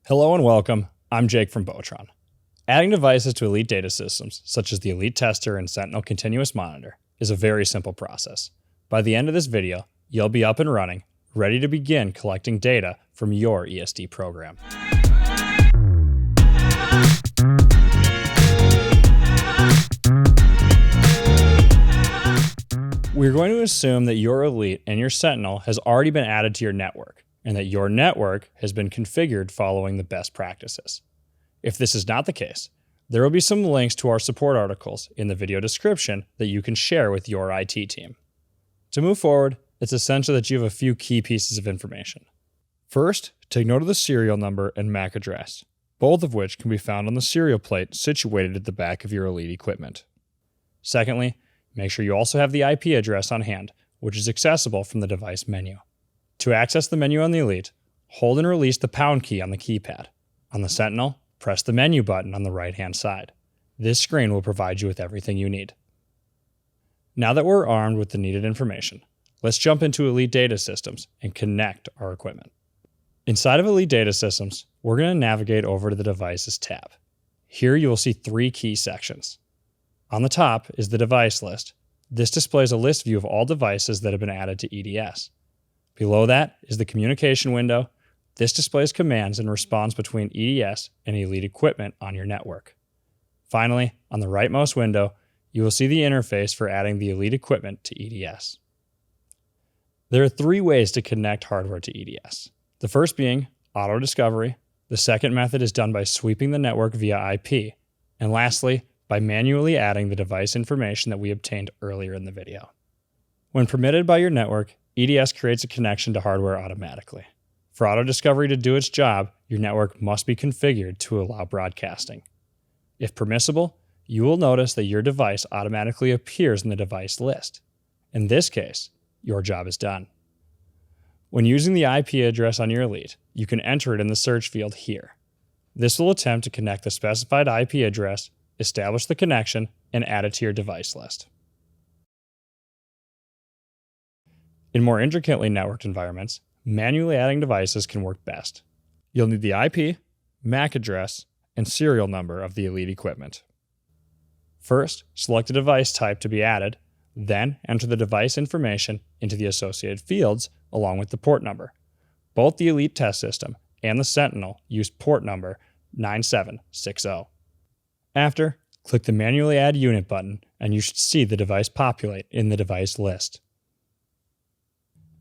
Hello and welcome, I'm Jake from Botron. Adding devices to ELITE DataSystems, such as the ELITE Tester and Sentinel Continuous Monitor, is a very simple process. By the end of this video, you'll be up and running, ready to begin collecting data from your ESD program. We're going to assume that your ELITE and your Sentinel has already been added to your network, and that your network has been configured following the best practices. If this is not the case, there will be some links to our support articles in the video description that you can share with your IT team. To move forward, it's essential that you have a few key pieces of information. First, take note of the serial number and MAC address, both of which can be found on the serial plate situated at the back of your ELITE equipment. Secondly, make sure you also have the IP address on hand, which is accessible from the device menu. To access the menu on the ELITE, hold and release the pound key on the keypad. On the Sentinel, press the menu button on the right-hand side. This screen will provide you with everything you need. Now that we're armed with the needed information, let's jump into ELITE DataSystems and connect our equipment. Inside of ELITE DataSystems, we're going to navigate over to the Devices tab. Here you will see three key sections. On the top is the device list. This displays a list view of all devices that have been added to EDS. Below that is the communication window. This displays commands and response between EDS and ELITE equipment on your network. Finally, on the rightmost window, you will see the interface for adding the ELITE equipment to EDS. There are three ways to connect hardware to EDS. The first being auto discovery. The second method is done by sweeping the network via IP. And lastly, by manually adding the device information that we obtained earlier in the video. When permitted by your network, EDS creates a connection to hardware automatically. For auto discovery to do its job, your network must be configured to allow broadcasting. If permissible, you will notice that your device automatically appears in the device list. In this case, your job is done. When using the IP address on your ELITE, you can enter it in the search field here. This will attempt to connect the specified IP address, establish the connection, and add it to your device list. In more intricately networked environments, manually adding devices can work best. You'll need the IP, MAC address, and serial number of the ELITE equipment. First, select a device type to be added, then enter the device information into the associated fields along with the port number. Both the ELITE test system and the Sentinel use port number 9760. After, click the Manually Add Unit button and you should see the device populate in the device list.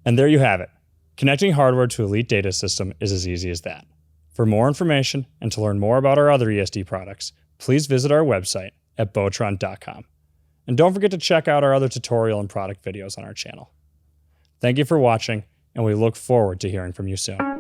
And there you have it. Connecting hardware to ELITE DataSystem is as easy as that. For more information and to learn more about our other ESD products, please visit our website at botron.com. And don't forget to check out our other tutorial and product videos on our channel. Thank you for watching, and we look forward to hearing from you soon.